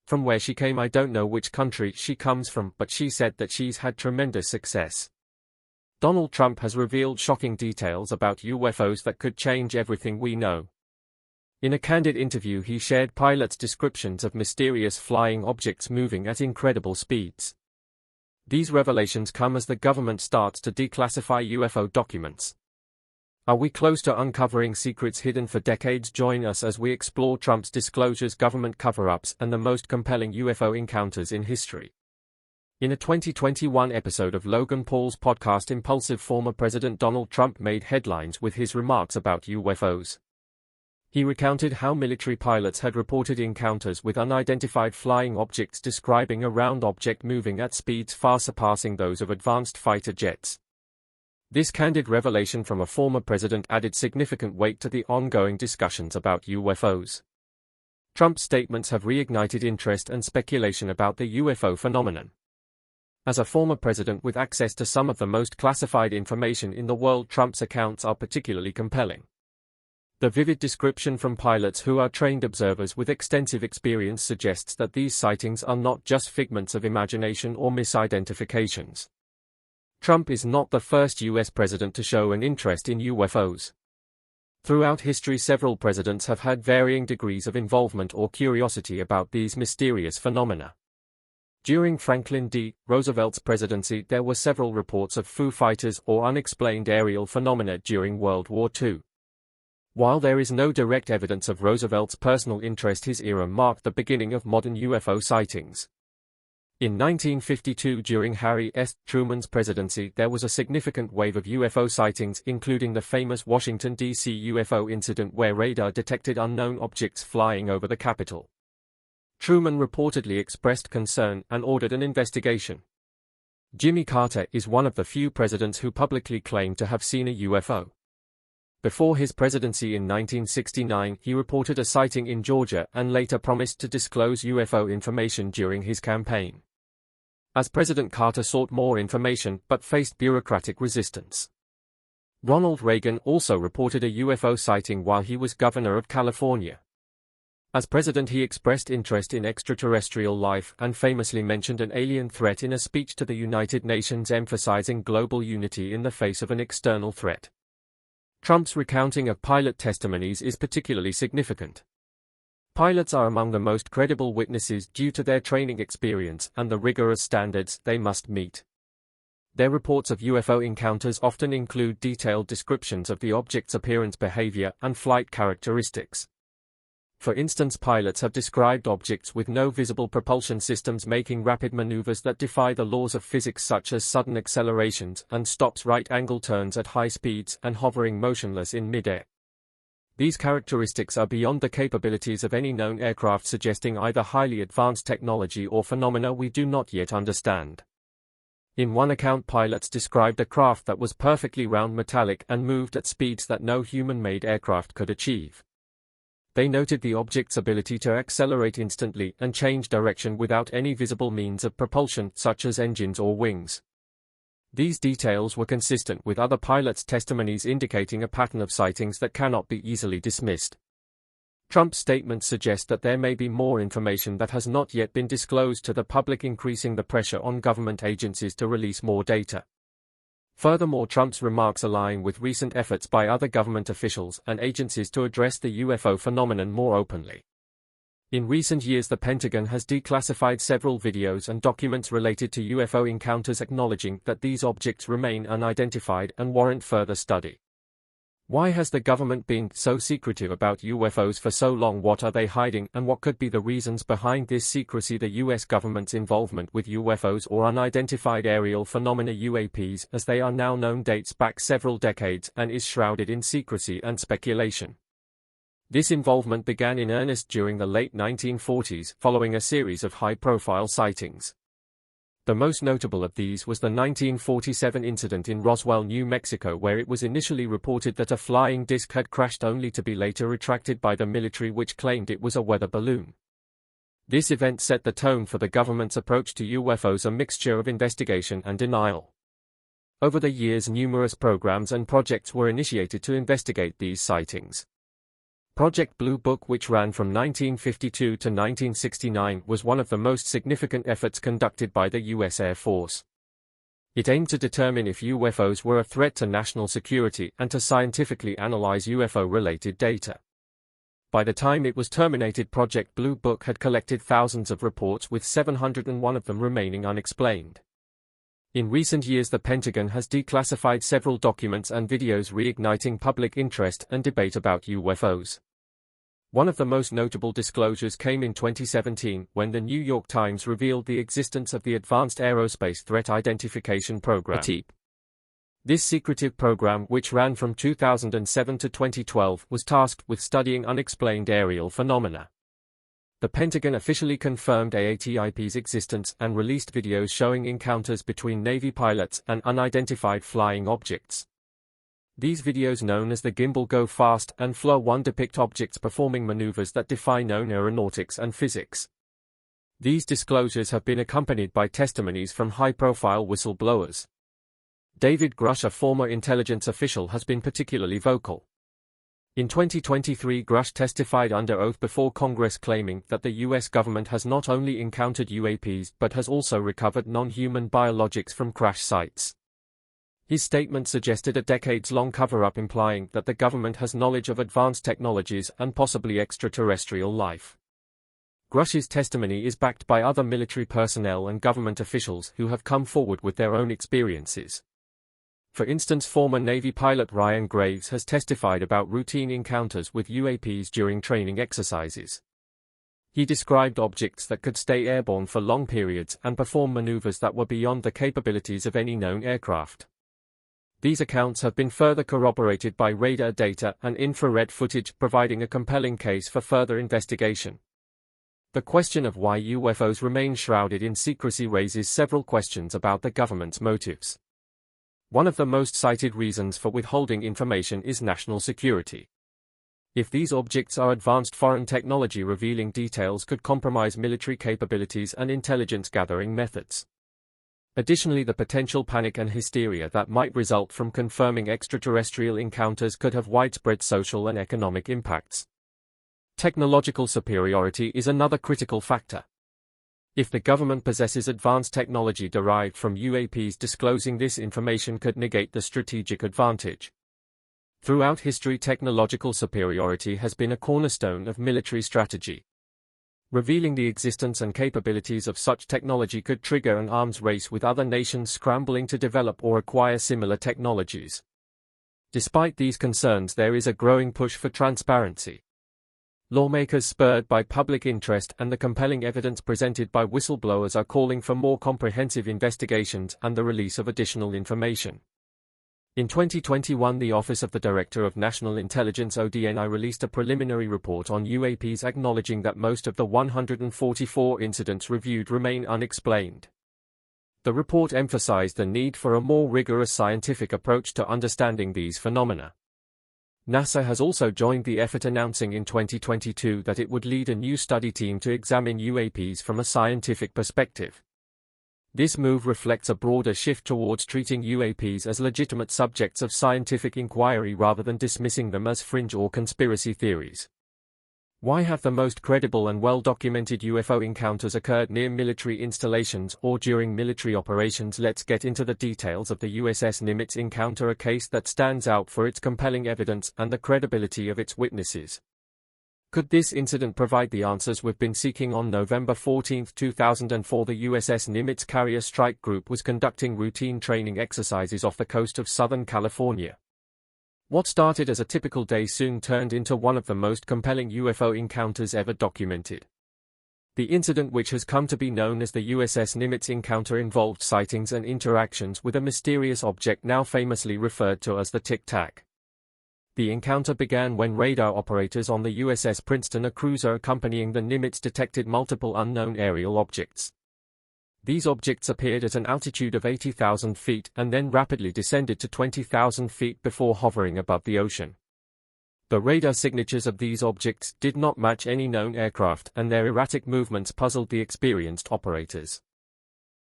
From where she came, I don't know which country she comes from, but she said that she's had tremendous success. Donald Trump has revealed shocking details about UFOs that could change everything we know. In a candid interview, he shared pilots' descriptions of mysterious flying objects moving at incredible speeds. These revelations come as the government starts to declassify UFO documents. Are we close to uncovering secrets hidden for decades? Join us as we explore Trump's disclosures, government cover-ups, and the most compelling UFO encounters in history. In a 2021 episode of Logan Paul's podcast Impulsive, former President Donald Trump made headlines with his remarks about UFOs. He recounted how military pilots had reported encounters with unidentified flying objects, describing a round object moving at speeds far surpassing those of advanced fighter jets. This candid revelation from a former president added significant weight to the ongoing discussions about UFOs. Trump's statements have reignited interest and speculation about the UFO phenomenon. As a former president with access to some of the most classified information in the world, Trump's accounts are particularly compelling. The vivid description from pilots who are trained observers with extensive experience suggests that these sightings are not just figments of imagination or misidentifications. Trump is not the first U.S. president to show an interest in UFOs. Throughout history, several presidents have had varying degrees of involvement or curiosity about these mysterious phenomena. During Franklin D. Roosevelt's presidency, there were several reports of Foo Fighters or unexplained aerial phenomena during World War II. While there is no direct evidence of Roosevelt's personal interest, his era marked the beginning of modern UFO sightings. In 1952, during Harry S. Truman's presidency, there was a significant wave of UFO sightings, including the famous Washington, D.C. UFO incident where radar detected unknown objects flying over the Capitol. Truman reportedly expressed concern and ordered an investigation. Jimmy Carter is one of the few presidents who publicly claimed to have seen a UFO. Before his presidency in 1969, he reported a sighting in Georgia and later promised to disclose UFO information during his campaign. As President Carter sought more information but faced bureaucratic resistance. Ronald Reagan also reported a UFO sighting while he was governor of California. As president, he expressed interest in extraterrestrial life and famously mentioned an alien threat in a speech to the United Nations, emphasizing global unity in the face of an external threat. Trump's recounting of pilot testimonies is particularly significant. Pilots are among the most credible witnesses due to their training experience and the rigorous standards they must meet. Their reports of UFO encounters often include detailed descriptions of the object's appearance, behavior, and flight characteristics. For instance, pilots have described objects with no visible propulsion systems making rapid maneuvers that defy the laws of physics, such as sudden accelerations and stops, right-angle turns at high speeds, and hovering motionless in midair. These characteristics are beyond the capabilities of any known aircraft, suggesting either highly advanced technology or phenomena we do not yet understand. In one account, pilots described a craft that was perfectly round, metallic, and moved at speeds that no human-made aircraft could achieve. They noted the object's ability to accelerate instantly and change direction without any visible means of propulsion, such as engines or wings. These details were consistent with other pilots' testimonies, indicating a pattern of sightings that cannot be easily dismissed. Trump's statements suggest that there may be more information that has not yet been disclosed to the public, increasing the pressure on government agencies to release more data. Furthermore, Trump's remarks align with recent efforts by other government officials and agencies to address the UFO phenomenon more openly. In recent years, the Pentagon has declassified several videos and documents related to UFO encounters, acknowledging that these objects remain unidentified and warrant further study. Why has the government been so secretive about UFOs for so long? What are they hiding, and what could be the reasons behind this secrecy? The U.S. government's involvement with UFOs, or unidentified aerial phenomena (UAPs, as they are now known, dates back several decades and is shrouded in secrecy and speculation. This involvement began in earnest during the late 1940s, following a series of high-profile sightings. The most notable of these was the 1947 incident in Roswell, New Mexico, where it was initially reported that a flying disc had crashed, only to be later retracted by the military, which claimed it was a weather balloon. This event set the tone for the government's approach to UFOs, a mixture of investigation and denial. Over the years, numerous programs and projects were initiated to investigate these sightings. Project Blue Book, which ran from 1952 to 1969, was one of the most significant efforts conducted by the U.S. Air Force. It aimed to determine if UFOs were a threat to national security and to scientifically analyze UFO-related data. By the time it was terminated, Project Blue Book had collected thousands of reports, with 701 of them remaining unexplained. In recent years, the Pentagon has declassified several documents and videos, reigniting public interest and debate about UFOs. One of the most notable disclosures came in 2017, when the New York Times revealed the existence of the Advanced Aerospace Threat Identification Program (ATIP). This secretive program, which ran from 2007 to 2012, was tasked with studying unexplained aerial phenomena. The Pentagon officially confirmed AATIP's existence and released videos showing encounters between Navy pilots and unidentified flying objects. These videos, known as the Gimbal Go Fast and Flow 1, depict objects performing maneuvers that defy known aeronautics and physics. These disclosures have been accompanied by testimonies from high-profile whistleblowers. David Grush, a former intelligence official, has been particularly vocal. In 2023, Grush testified under oath before Congress, claiming that the U.S. government has not only encountered UAPs but has also recovered non-human biologics from crash sites. His statement suggested a decades-long cover-up, implying that the government has knowledge of advanced technologies and possibly extraterrestrial life. Grush's testimony is backed by other military personnel and government officials who have come forward with their own experiences. For instance, former Navy pilot Ryan Graves has testified about routine encounters with UAPs during training exercises. He described objects that could stay airborne for long periods and perform maneuvers that were beyond the capabilities of any known aircraft. These accounts have been further corroborated by radar data and infrared footage, providing a compelling case for further investigation. The question of why UFOs remain shrouded in secrecy raises several questions about the government's motives. One of the most cited reasons for withholding information is national security. If these objects are advanced foreign technology, revealing details could compromise military capabilities and intelligence gathering methods. Additionally, the potential panic and hysteria that might result from confirming extraterrestrial encounters could have widespread social and economic impacts. Technological superiority is another critical factor. If the government possesses advanced technology derived from UAPs, disclosing this information could negate the strategic advantage. Throughout history, technological superiority has been a cornerstone of military strategy. Revealing the existence and capabilities of such technology could trigger an arms race, with other nations scrambling to develop or acquire similar technologies. Despite these concerns, there is a growing push for transparency. Lawmakers, spurred by public interest and the compelling evidence presented by whistleblowers, are calling for more comprehensive investigations and the release of additional information. In 2021, the Office of the Director of National Intelligence (ODNI) released a preliminary report on UAPs, acknowledging that most of the 144 incidents reviewed remain unexplained. The report emphasized the need for a more rigorous scientific approach to understanding these phenomena. NASA has also joined the effort, announcing in 2022 that it would lead a new study team to examine UAPs from a scientific perspective. This move reflects a broader shift towards treating UAPs as legitimate subjects of scientific inquiry rather than dismissing them as fringe or conspiracy theories. Why have the most credible and well-documented UFO encounters occurred near military installations or during military operations? Let's get into the details of the USS Nimitz encounter, a case that stands out for its compelling evidence and the credibility of its witnesses. Could this incident provide the answers we've been seeking? On November 14, 2004, the USS Nimitz Carrier Strike Group was conducting routine training exercises off the coast of Southern California. What started as a typical day soon turned into one of the most compelling UFO encounters ever documented. The incident, which has come to be known as the USS Nimitz encounter, involved sightings and interactions with a mysterious object now famously referred to as the Tic Tac. The encounter began when radar operators on the USS Princeton, a cruiser accompanying the Nimitz, detected multiple unknown aerial objects. These objects appeared at an altitude of 80,000 feet and then rapidly descended to 20,000 feet before hovering above the ocean. The radar signatures of these objects did not match any known aircraft, and their erratic movements puzzled the experienced operators.